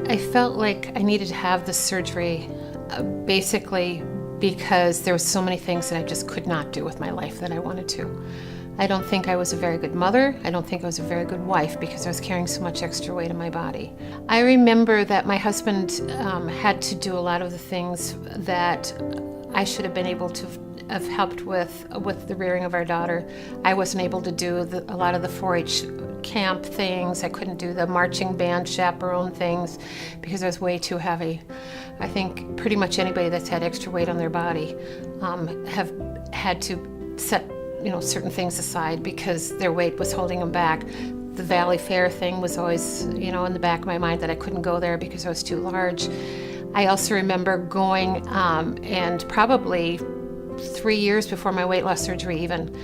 I felt like I needed to have the surgery basically because there were so many things that I just could not do with my life that I wanted to. I don't think I was a very good mother. I don't think I was a very good wife because I was carrying so much extra weight in my body. I remember that my husband had to do a lot of the things that I should have been able to have helped with the rearing of our daughter. I wasn't able to do a lot of the 4-H camp things. I couldn't do the marching band chaperone things because I was way too heavy. I think pretty much anybody that's had extra weight on their body have had to set certain things aside because their weight was holding them back. The Valley Fair thing was always, in the back of my mind that I couldn't go there because I was too large. I also remember going and probably 3 years before my weight loss surgery even,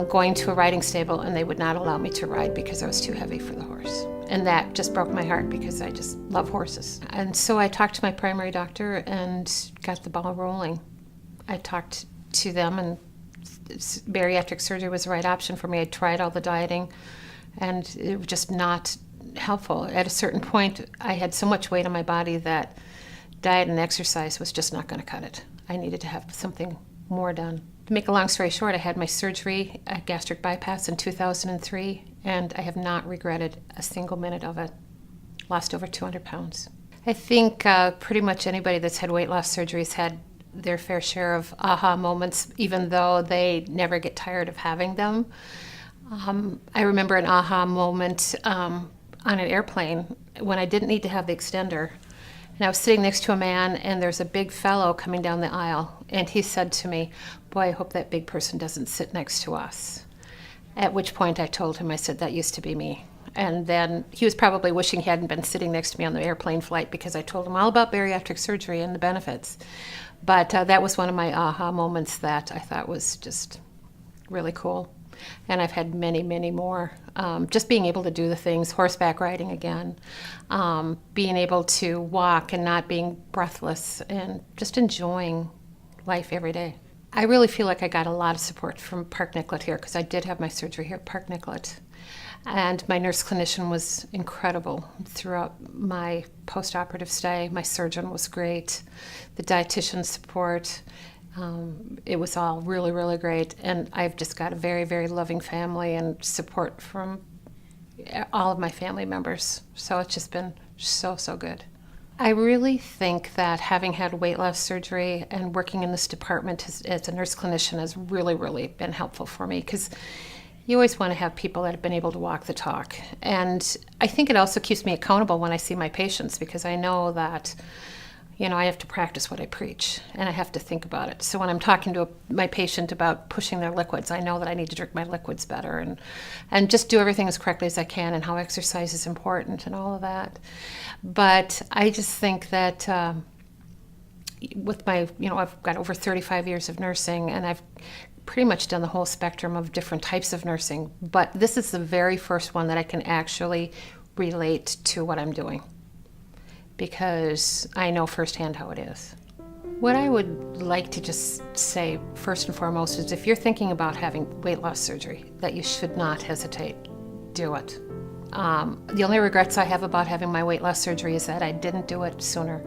going to a riding stable and they would not allow me to ride because I was too heavy for the horse. And that just broke my heart because I just love horses. And so I talked to my primary doctor and got the ball rolling. I talked to them and bariatric surgery was the right option for me. I tried all the dieting and it was just not helpful. At a certain point, I had so much weight on my body that diet and exercise was just not going to cut it. I needed to have something more done. To make a long story short, I had my surgery, a gastric bypass in 2003, and I have not regretted a single minute of it. Lost over 200 pounds. I think pretty much anybody that's had weight loss surgeries had their fair share of aha moments, even though they never get tired of having them. I remember an aha moment on an airplane when I didn't need to have the extender. And I was sitting next to a man, and there's a big fellow coming down the aisle, and he said to me, "Boy, I hope that big person doesn't sit next to us." At which point I told him, I said, "That used to be me." And then he was probably wishing he hadn't been sitting next to me on the airplane flight because I told him all about bariatric surgery and the benefits. But that was one of my aha moments that I thought was just really cool. And I've had many, many more. Just being able to do the things, horseback riding again, being able to walk and not being breathless and just enjoying life every day. I really feel like I got a lot of support from Park Nicollet here because I did have my surgery here at Park Nicollet. And my nurse clinician was incredible throughout my post-operative stay. My surgeon was great. The dietitian support, it was all really, really great. And I've just got a very, very loving family and support from all of my family members. So it's just been so, so good. I really think that having had weight loss surgery and working in this department as a nurse clinician has really, really been helpful for me because you always want to have people that have been able to walk the talk. And I think it also keeps me accountable when I see my patients because I know that, I have to practice what I preach and I have to think about it. So when I'm talking to my patient about pushing their liquids, I know that I need to drink my liquids better and just do everything as correctly as I can and how exercise is important and all of that. But I just think that with my, I've got over 35 years of nursing and I've pretty much done the whole spectrum of different types of nursing, but this is the very first one that I can actually relate to what I'm doing because I know firsthand how it is. What I would like to just say first and foremost is if you're thinking about having weight loss surgery, that you should not hesitate. Do it. The only regrets I have about having my weight loss surgery is that I didn't do it sooner.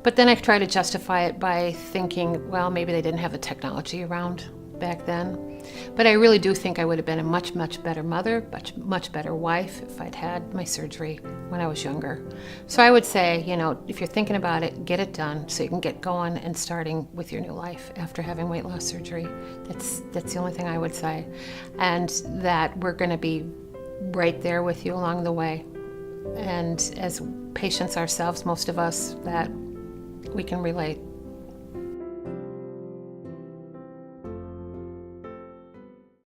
But then I try to justify it by thinking, well, maybe they didn't have the technology around back then. But I really do think I would have been a much, much better mother, much better wife if I'd had my surgery when I was younger. So I would say, if you're thinking about it, get it done so you can get going and starting with your new life after having weight loss surgery. That's the only thing I would say. And that we're going to be right there with you along the way. And as patients ourselves, most of us, that we can relate.